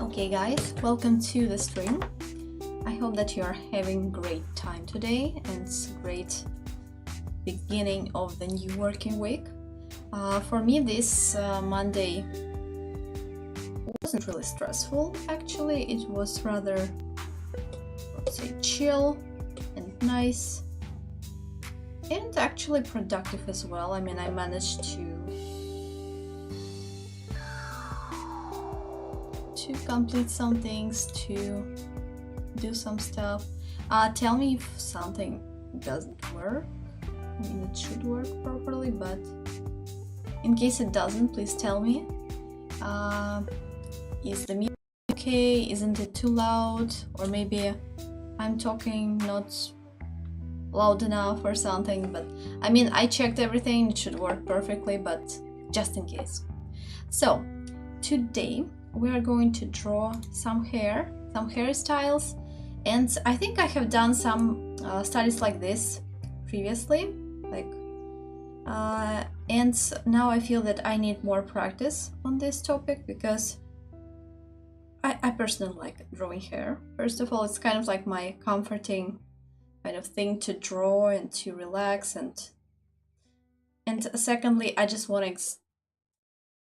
Okay guys, welcome to the stream. I hope that you are having a great time today and it's a great beginning of the new working week. For me this Monday wasn't really stressful actually. It was rather, let's say, chill and nice and actually productive as well. I mean, I managed to complete some things, to do some stuff. Tell me if something doesn't work. I mean, it should work properly, but in case it doesn't, please tell me. Is the music okay? Isn't it too loud? Or maybe I'm talking not loud enough or something, but I mean, I checked everything, it should work perfectly, but just in case. So today we are going to draw some hairstyles, and I think I have done some studies like this previously, and now I feel that I need more practice on this topic because I personally like drawing hair. First of all, it's kind of like my comforting kind of thing to draw and to relax, and secondly, I just want to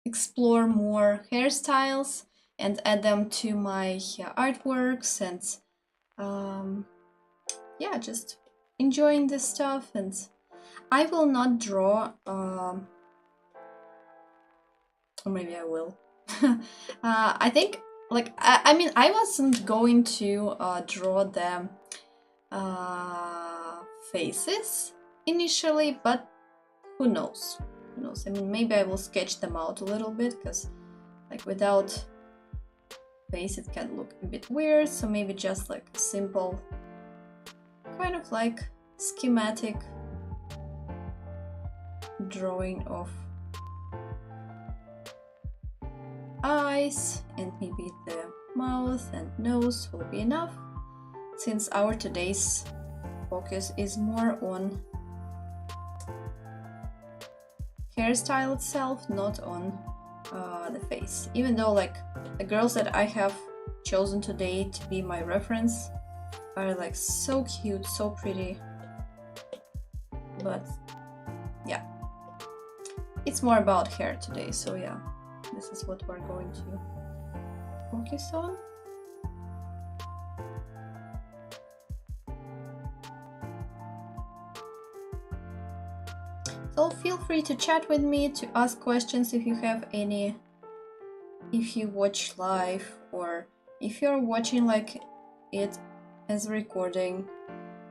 explore more hairstyles and add them to my artworks, and yeah, just enjoying this stuff. And I will not draw, or maybe I will. I think, like, I mean, I wasn't going to draw the faces initially, but who knows? Who knows? I mean, maybe I will sketch them out a little bit, because like without face it can look a bit weird, so maybe just like a simple kind of like schematic drawing of eyes, and maybe the mouth and nose will be enough, since our today's focus is more on hairstyle itself, not on the face. Even though like the girls that I have chosen today to be my reference are like so cute, so pretty, but yeah, it's more about hair today, so yeah, this is what we're going to focus on. So feel free to chat with me, to ask questions if you have any, if you watch live, or if you're watching like it as a recording,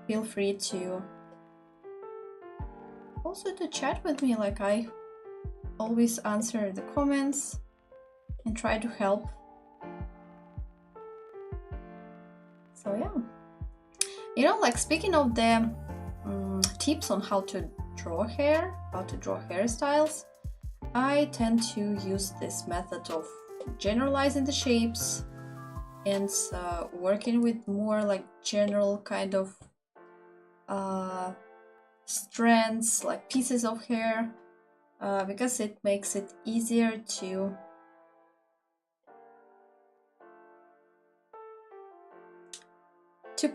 feel free to also to chat with me. Like, I always answer the comments and try to help. So yeah, you know, like, speaking of the tips on how to draw hair, how to draw hairstyles, I tend to use this method of generalizing the shapes and working with more like general kind of strands, like pieces of hair, because it makes it easier to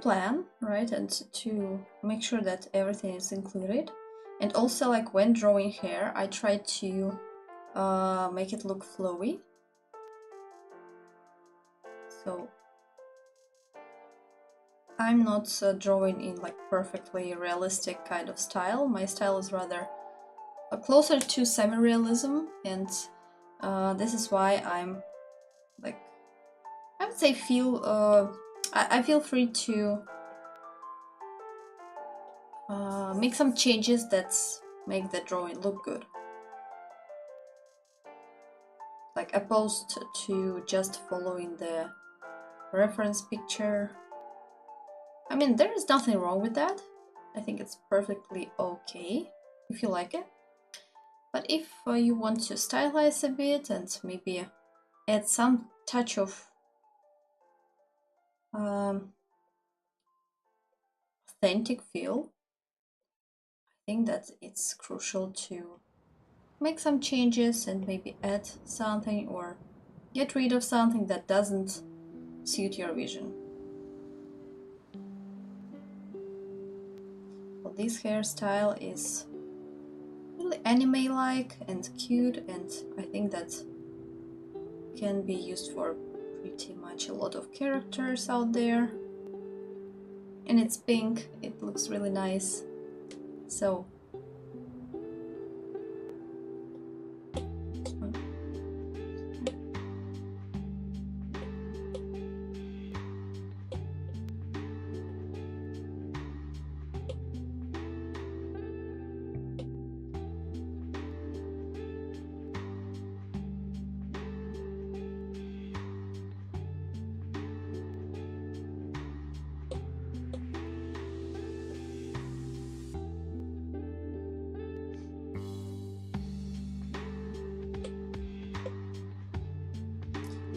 plan, right, and to make sure that everything is included. And also, like, when drawing hair, I try to make it look flowy. So I'm not drawing in like perfectly realistic kind of style. My style is rather closer to semi-realism, and this is why I'm like, I would say I feel free to make some changes that make the drawing look good, like opposed to just following the reference picture. I mean, there is nothing wrong with that. I think it's perfectly okay if you like it. But if you want to stylize a bit and maybe add some touch of authentic feel, I think that it's crucial to make some changes and maybe add something, or get rid of something that doesn't suit your vision. Well, this hairstyle is really anime-like and cute, and I think that can be used for pretty much a lot of characters out there. And it's pink, it looks really nice. So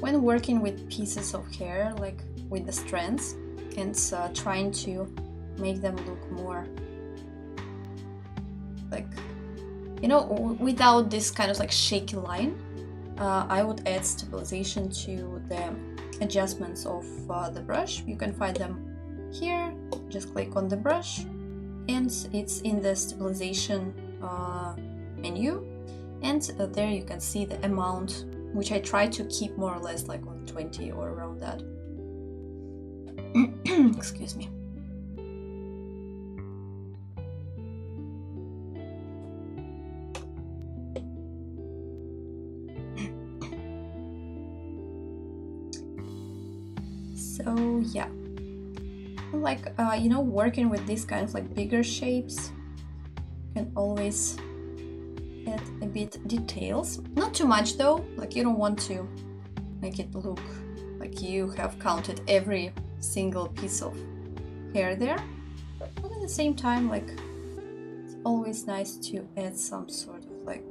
when working with pieces of hair, like with the strands, and trying to make them look more like, you know, without this kind of like shaky line, I would add stabilization to the adjustments of the brush. You can find them here. Just click on the brush and it's in the stabilization menu, and there you can see the amount, which I try to keep more or less like on 20 or around that. Excuse me. So yeah, like you know, working with these kind of like bigger shapes, you can always add a bit details, not too much though, like you don't want to make it look like you have counted every single piece of hair there, but at the same time, like, it's always nice to add some sort of like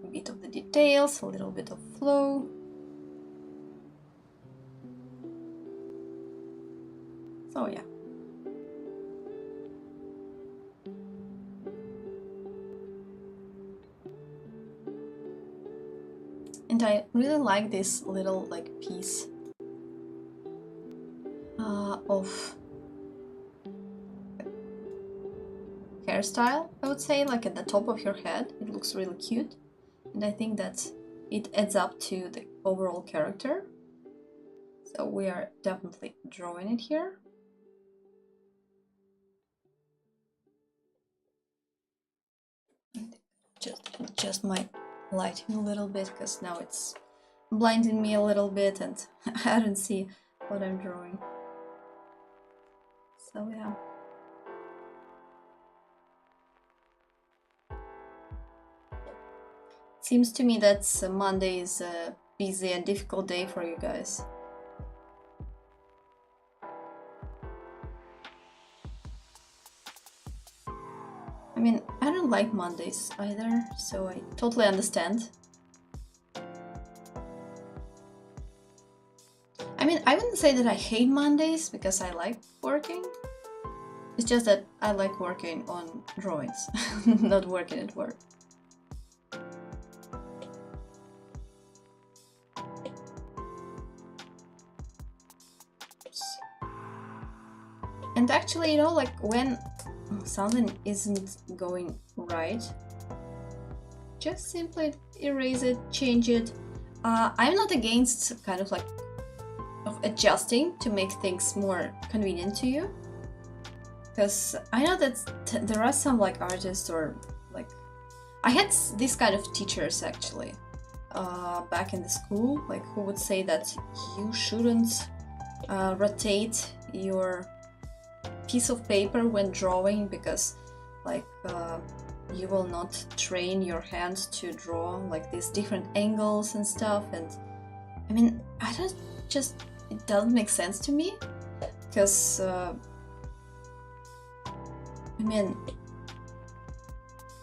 a bit of the details, a little bit of flow. So yeah. And I really like this little like piece of hairstyle, I would say, like at the top of your head. It looks really cute, and I think that it adds up to the overall character. So we are definitely drawing it here. Just my lighting a little bit, because now it's blinding me a little bit and I don't see what I'm drawing. So yeah. Seems to me that Monday is a busy and difficult day for you guys. I mean, I don't like Mondays either, so I totally understand. I mean, I wouldn't say that I hate Mondays, because I like working. It's just that I like working on drawings, not working at work. And actually, you know, like when something isn't going right, just simply erase it, change it. I'm not against kind of like of adjusting to make things more convenient to you, because I know that there are some like artists, or like I had this kind of teachers actually back in the school, like who would say that you shouldn't rotate your piece of paper when drawing, because like you will not train your hands to draw like these different angles and stuff. And I mean, I don't just, it doesn't make sense to me, because I mean,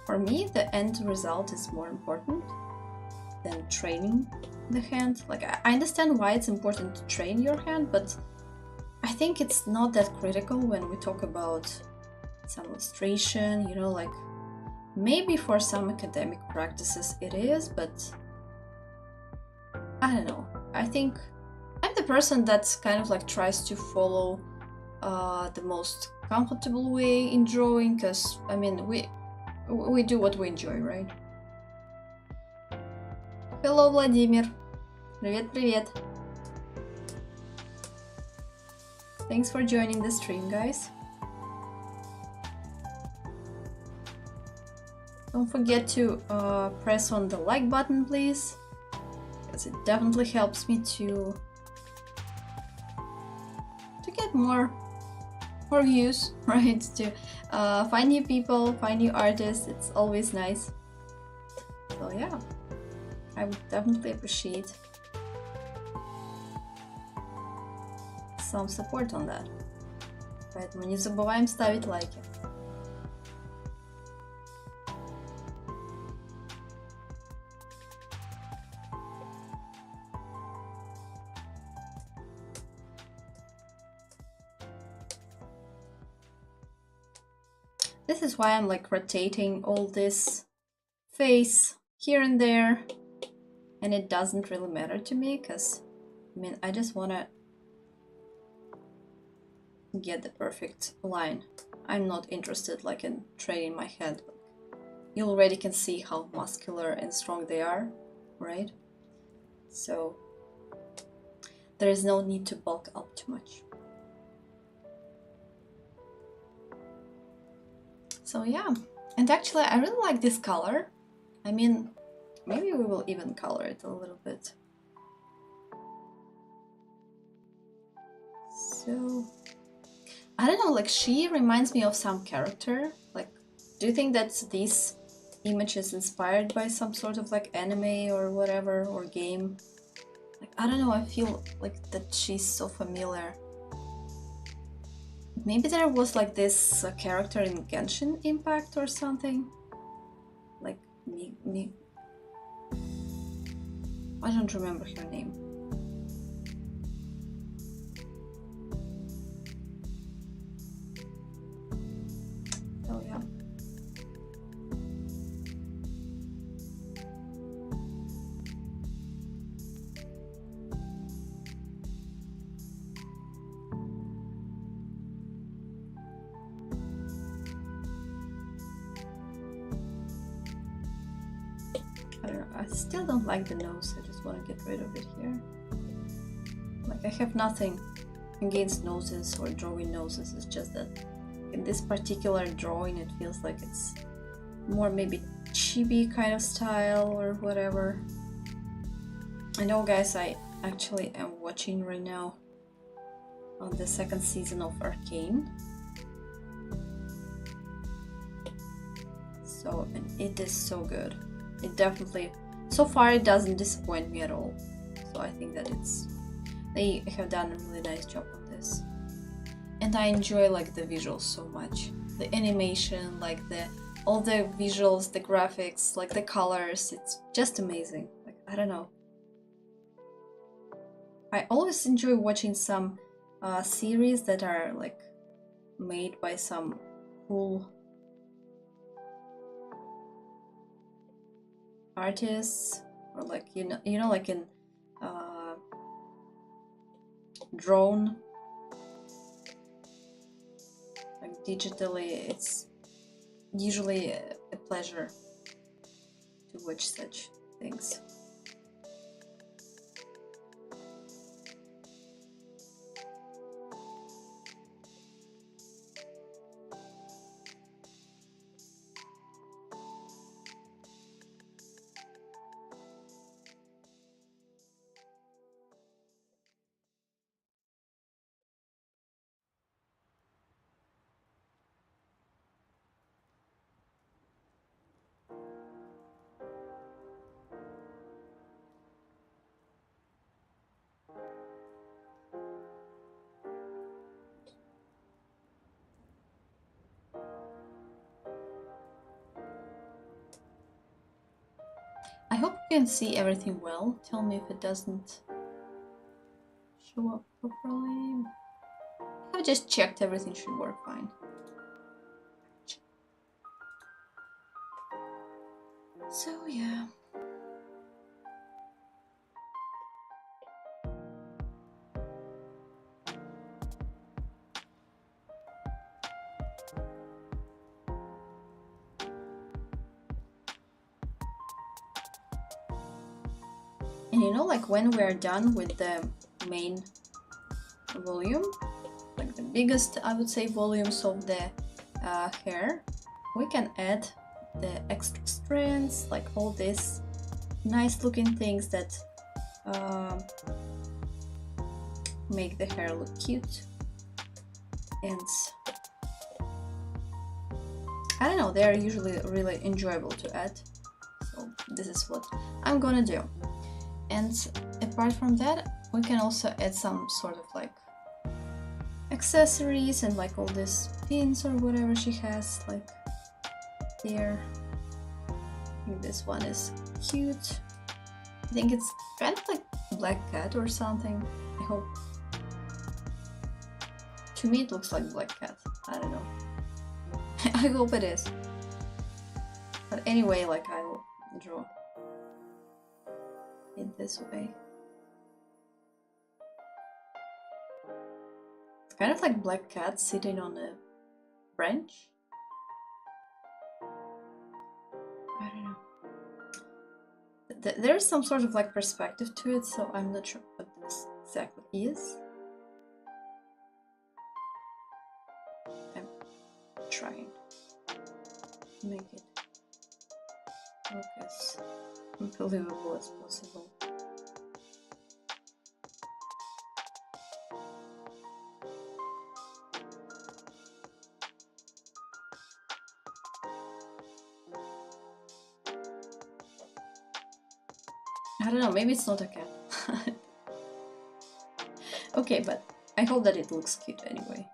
for me the end result is more important than training the hand. Like I understand why it's important to train your hand, but I think it's not that critical when we talk about some illustration, you know, like Maybe for some academic practices it is, but I don't know. I think I'm the person that's kind of like tries to follow the most comfortable way in drawing, because I mean we do what we enjoy, right? Hello, Vladimir. Привет. Thanks for joining the stream, guys. Don't forget to press on the like button, please, because it definitely helps me to get more views, right? To find new people, find new artists. It's always nice. So yeah, I would definitely appreciate some support on that. Поэтому не забываем ставить лайки. This is why I'm like rotating all this face here and there, and it doesn't really matter to me, because I mean I just want to get the perfect line. I'm not interested like in training my head. You already can see how muscular and strong they are, right? So there is no need to bulk up too much. So yeah, and actually I really like this color. I mean, maybe we will even color it a little bit. So I don't know, like she reminds me of some character. Like, do you think that this image is inspired by some sort of like anime or whatever, or game? Like, I don't know, I feel like that she's so familiar. Maybe there was like this character in Genshin Impact or something. Like me. I don't remember her name. Oh yeah. I don't know, I still don't like the nose. I just want to get rid of it here. Like, I have nothing against noses or drawing noses. It's just that in this particular drawing it feels like it's more maybe chibi kind of style or whatever. I know, guys, I actually am watching right now on the second season of Arcane. So, and it is so good. It definitely, so far it doesn't disappoint me at all. So I think that they have done a really nice job on this. And I enjoy like the visuals so much. The animation, like all the visuals, the graphics, like the colors, it's just amazing. Like, I don't know. I always enjoy watching some series that are like made by some cool artists, or like you know like in drone, like digitally. It's usually a pleasure to watch such things. I hope you can see everything well. Tell me if it doesn't show up properly. I've just checked, everything should work fine. So yeah. And you know, like when we are done with the main volume, like the biggest, I would say, volumes of the hair, we can add the extra strands, like all these nice looking things that make the hair look cute. And I don't know, they're usually really enjoyable to add. So this is what I'm gonna do. And apart from that, we can also add some sort of like accessories and like all these pins or whatever she has, like there. I think this one is cute. I think it's kind of like black cat or something. I hope. To me it looks like black cat. I don't know. I hope it is. But anyway, like I will draw it this way. It's kind of like black cat sitting on a branch. I don't know. There's some sort of like perspective to it, so I'm not sure what this exactly is. I'm trying to make it look as unbelievable as possible. I don't know, maybe it's not a cat. Okay, but I hope that it looks cute anyway.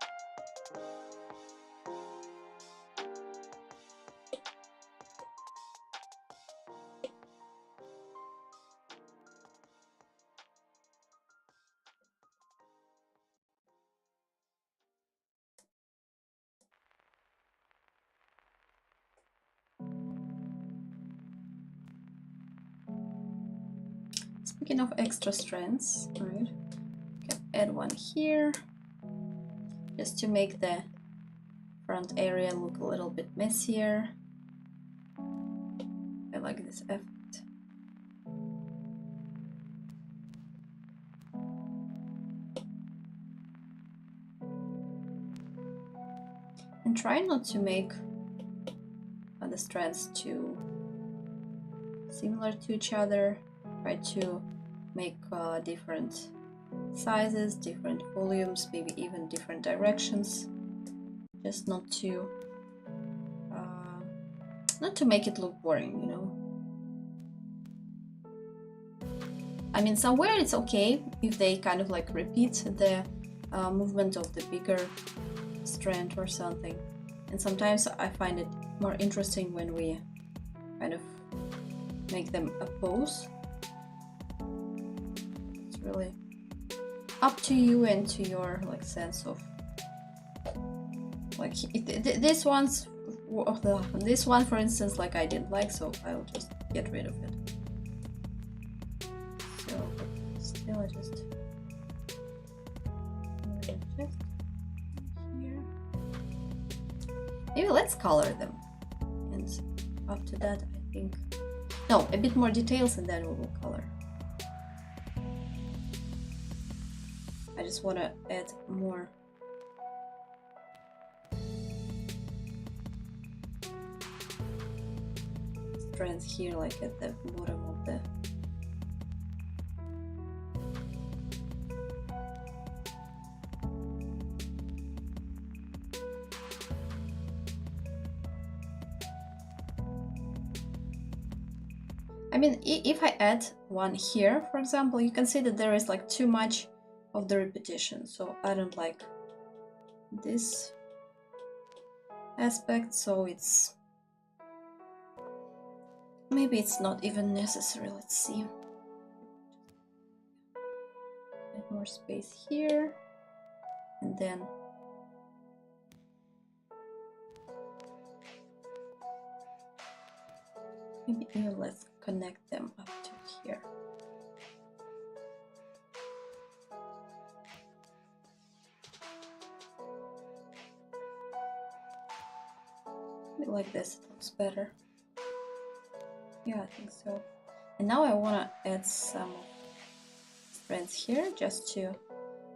Speaking of extra strands, right? Can add one here, just to make the front area look a little bit messier. I like this effect. And try not to make the strands too similar to each other. Try to make different sizes, different volumes, maybe even different directions, just not to make it look boring, you know. I mean, somewhere it's okay if they kind of like repeat the movement of the bigger strand or something, and sometimes I find it more interesting when we kind of make them oppose. It's really up to you and to your like sense of like this one, for instance, like I didn't like, so I'll just get rid of it. So still I just here. Maybe let's color them, and after that I think no, a bit more details and then we will color. I just want to add more strands here, like at the bottom of the I mean, if I add one here, for example, you can see that there is like too much of the repetition, so I don't like this aspect, so it's maybe it's not even necessary. Let's see. Add more space here, and then Maybe even let's connect them up to here. Maybe like this, it looks better. Yeah, I think so. And now I want to add some strands here just to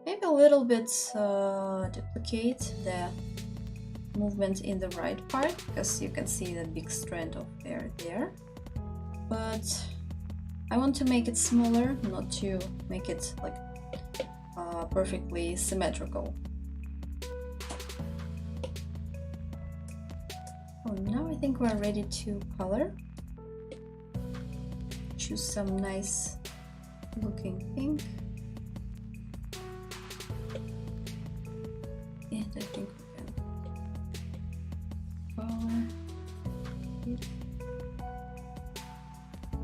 maybe a little bit duplicate the movement in the right part, because you can see the big strand of hair there. But I want to make it smaller, not to make it like perfectly symmetrical. Oh, now I think we're ready to color. Choose some nice looking pink. And I think we can color it.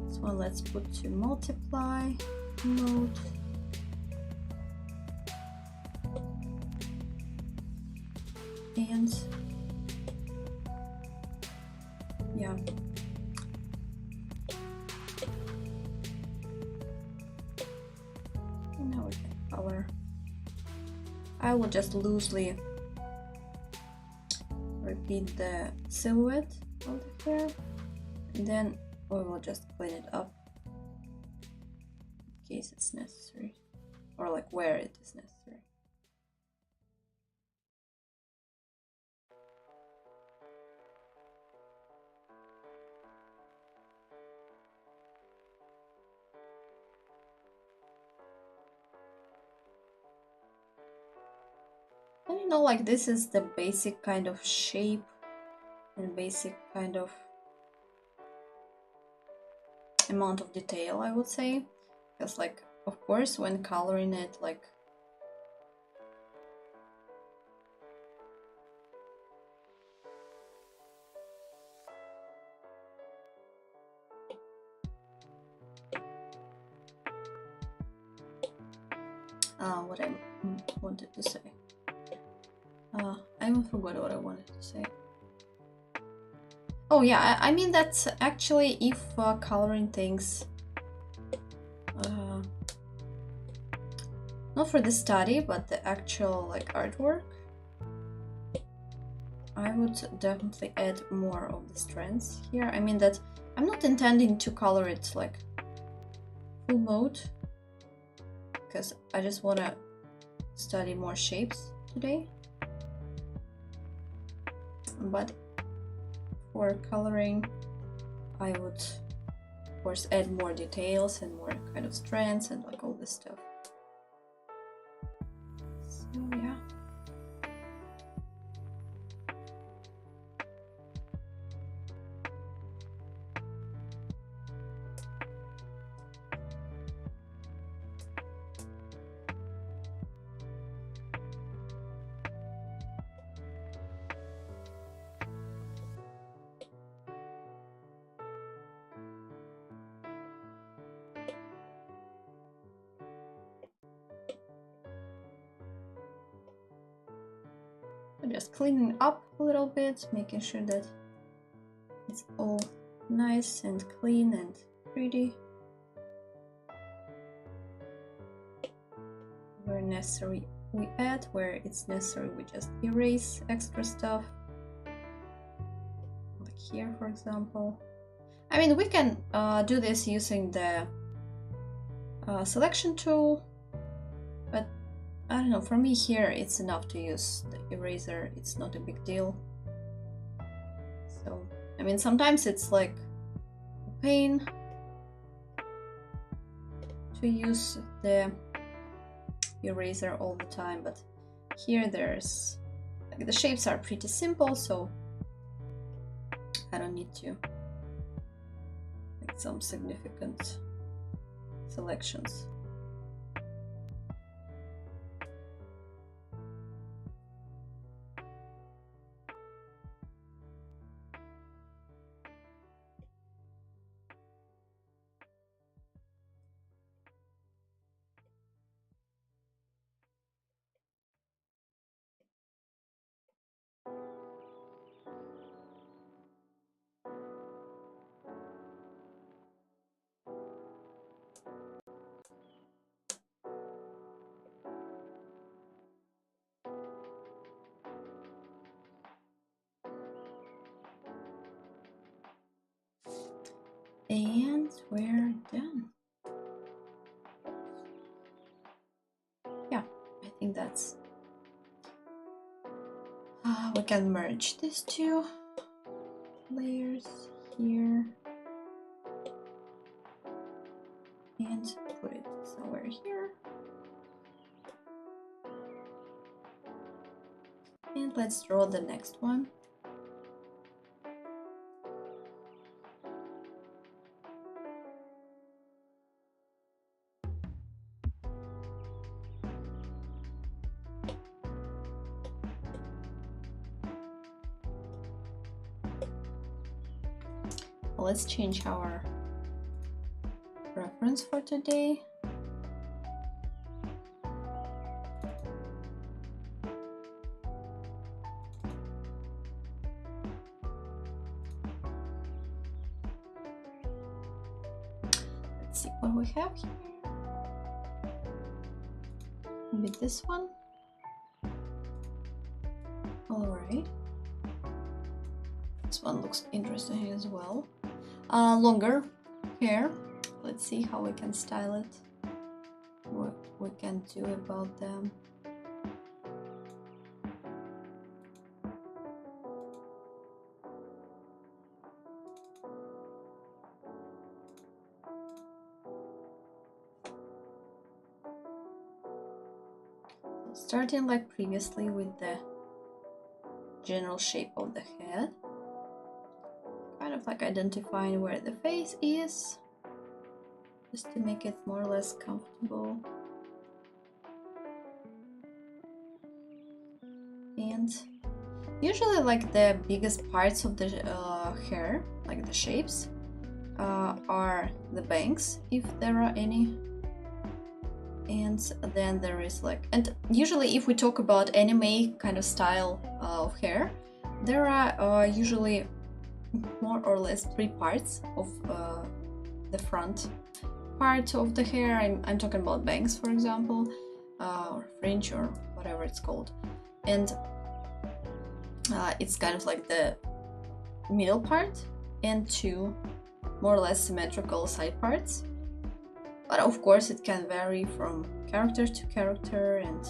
This one let's put to multiply mode. And yeah. Now we can color. I will just loosely repeat the silhouette of the hair, and then we will just clean it up in case it's necessary, or like where it is necessary. And you know, like this is the basic kind of shape and basic kind of amount of detail, I would say, because like of course when coloring it, like what I wanted to say. I even forgot what I wanted to say. Oh yeah, I mean that actually if coloring things, not for the study, but the actual like artwork, I would definitely add more of the strands here. I mean that I'm not intending to color it like full mode, because I just want to study more shapes today. But for coloring, I would of course add more details and more kind of strands and like all this stuff. So yeah. Just cleaning up a little bit, making sure that it's all nice and clean and pretty. Where necessary we add, where it's necessary we just erase extra stuff. Like here, for example. I mean, we can do this using the selection tool, but I don't know, for me here it's enough to use the eraser, it's not a big deal. So, I mean, sometimes it's like a pain to use the eraser all the time, but here there's, like, the shapes are pretty simple, so I don't need to make some significant selections. And we're done. Yeah, I think that's... we can merge these two layers here and put it somewhere here. And let's draw the next one. Let's change our reference for today. Let's see what we have here. Maybe this one. All right. This one looks interesting as well. Longer hair. Let's see how we can style it. What we can do about them. Starting like previously with the general shape of the head. Kind of like identifying where the face is, just to make it more or less comfortable. And usually like the biggest parts of the hair, like the shapes, are the bangs, if there are any. And then there is like, and usually if we talk about anime kind of style of hair, there are usually more or less 3 parts of the front part of the hair. I'm talking about bangs, for example, or fringe, or whatever it's called. And it's kind of like the middle part and 2 more or less symmetrical side parts. But of course it can vary from character to character, and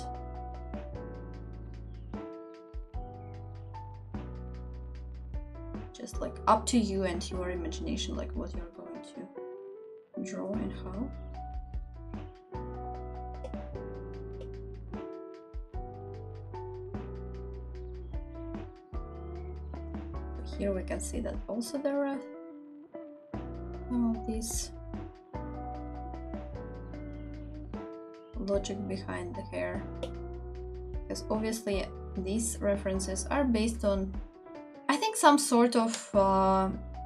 just like up to you and your imagination, like what you're going to draw and how. Here we can see that also there are some of these logic behind the hair, because obviously these references are based on, I think, some sort of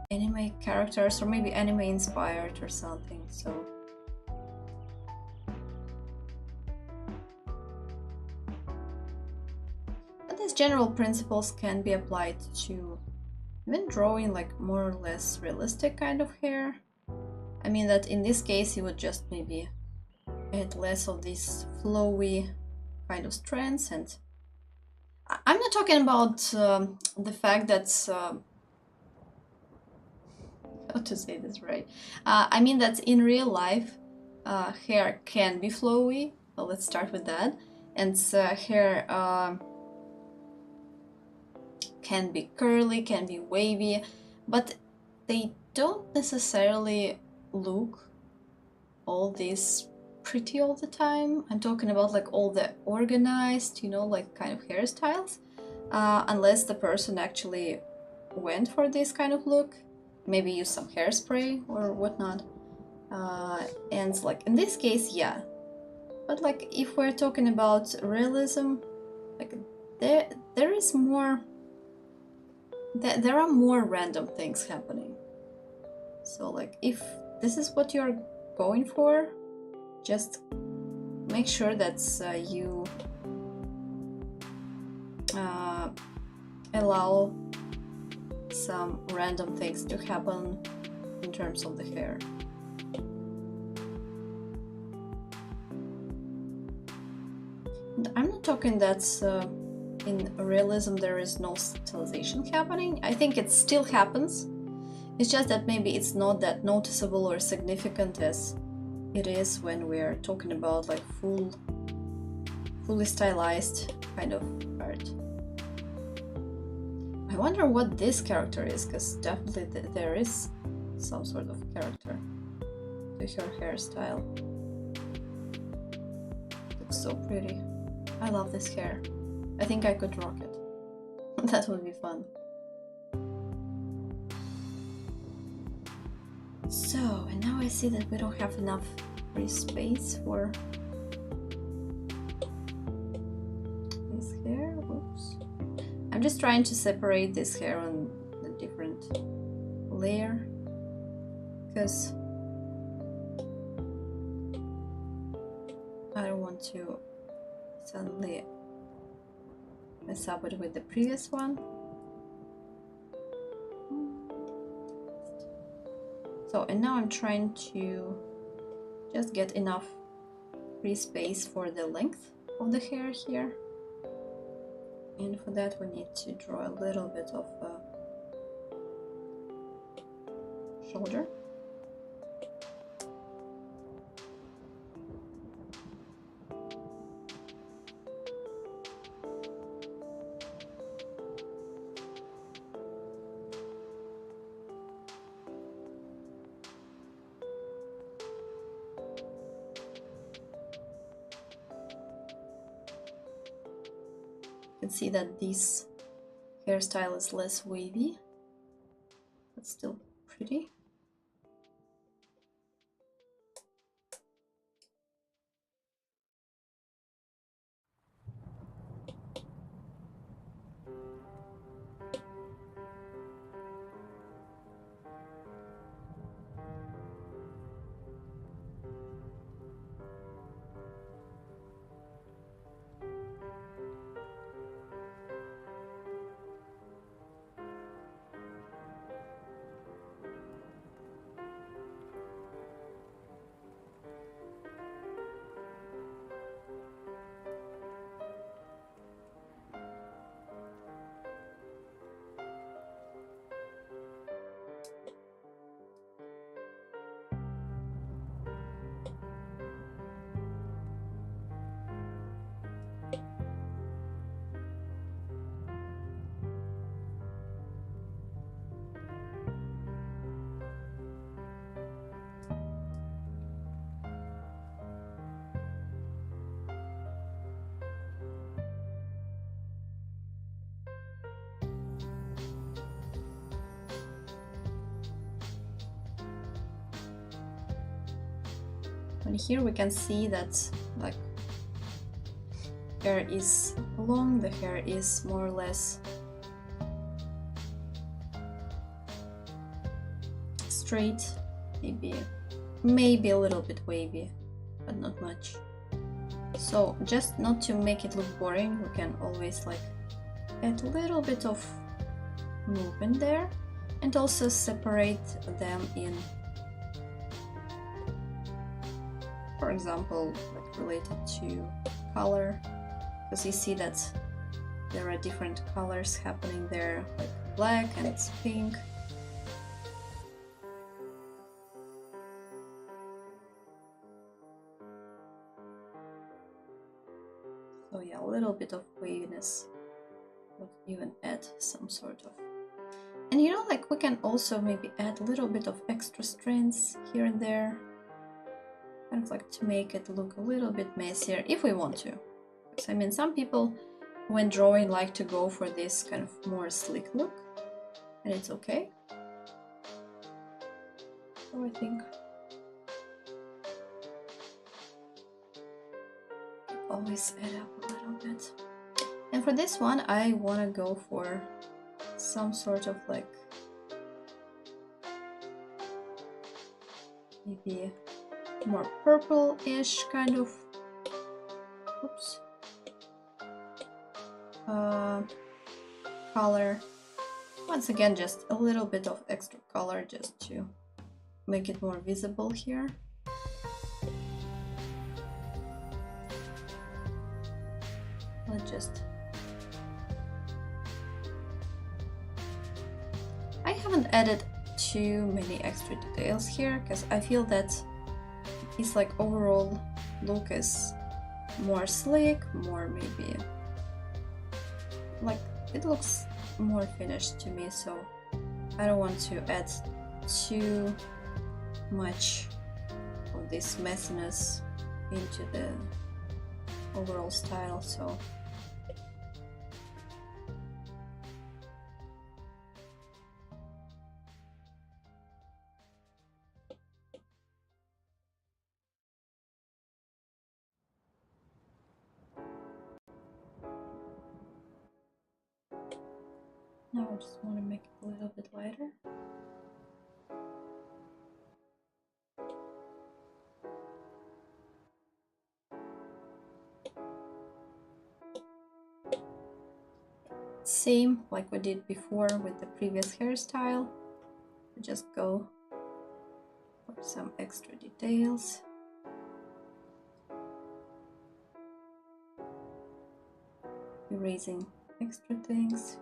anime characters, or maybe anime inspired or something. So but these general principles can be applied to even drawing like more or less realistic kind of hair. I mean that in this case you would just maybe add less of these flowy kind of strands. And I'm not talking about the fact that how to say this right. I mean that in real life hair can be flowy. So let's start with that. And hair can be curly, can be wavy, but they don't necessarily look all this pretty all the time. I'm talking about like all the organized, you know, like kind of hairstyles, unless the person actually went for this kind of look, maybe use some hairspray or whatnot. And like in this case, yeah. But like if we're talking about realism, like there is more, there are more random things happening. So like if this is what you're going for, just make sure that you allow some random things to happen in terms of the hair. And I'm not talking that in realism there is no stylization happening. I think it still happens. It's just that maybe it's not that noticeable or significant as it is when we're talking about like fully stylized kind of art. I wonder what this character is, because definitely there is some sort of character to her hairstyle. Looks so pretty. I love this hair. I think I could rock it. That would be fun. So, and now I see that we don't have enough free space for this hair. Whoops. I'm just trying to separate this hair on a different layer, because I don't want to suddenly mess up it with the previous one. So, and now I'm trying to just get enough free space for the length of the hair here. And for that we need to draw a little bit of a shoulder. You can see that this hairstyle is less wavy, but still pretty. And here we can see that like hair is long, the hair is more or less straight, maybe a little bit wavy, but not much. So just not to make it look boring, we can always like add a little bit of movement there, and also separate them in, for example, like related to color, because you see that there are different colors happening there, like black and it's pink. So yeah, a little bit of waviness would even add some sort of, and you know, like we can also maybe add a little bit of extra strands here and there, kind of like to make it look a little bit messier if we want to. Because I mean, some people when drawing like to go for this kind of more sleek look, and it's okay. So I think always add up a little bit. And for this one I want to go for some sort of like maybe more purple-ish kind of, oops, color. Once again, just a little bit of extra color just to make it more visible here. I haven't added too many extra details here, because I feel that his like overall look is more slick, more maybe like it looks more finished to me, so I don't want to add too much of this messiness into the overall style. So now I just want to make it a little bit lighter. Same like we did before with the previous hairstyle. We just go for some extra details. Erasing extra things.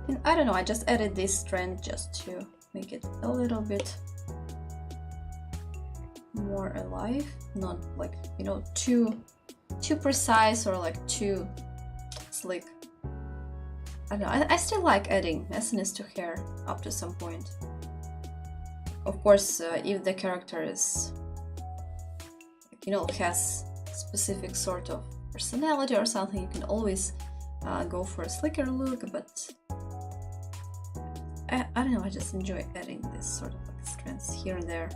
And I don't know, I just added this strand just to make it a little bit more alive, not like, you know, too precise or like too slick. I don't know, I still like adding messiness to hair up to some point. Of course, if the character is, you know, has specific sort of personality or something, you can always go for a slicker look, but I don't know, I just enjoy adding this sort of like strands here and there.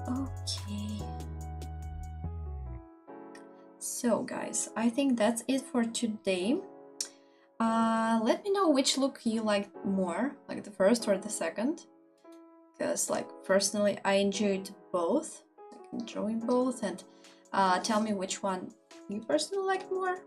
Okay. So guys, I think that's it for today. Let me know which look you liked more, like the first or the second. Because like personally I enjoyed both, like enjoying both, and tell me which one you personally like more.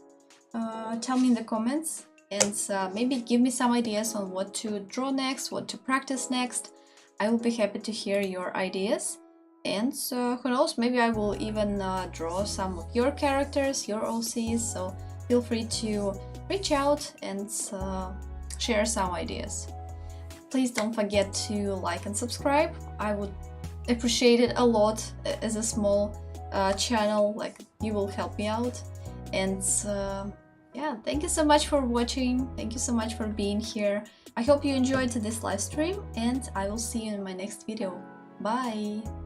Tell me in the comments, and maybe give me some ideas on what to draw next, what to practice next. I will be happy to hear your ideas, and who knows, maybe I will even draw some of your characters, your OCs, so feel free to reach out and share some ideas. Please don't forget to like and subscribe. I would appreciate it a lot. As a small channel, like, you will help me out. And yeah, thank you so much for watching. Thank you so much for being here. I hope you enjoyed this live stream, and I will see you in my next video. Bye!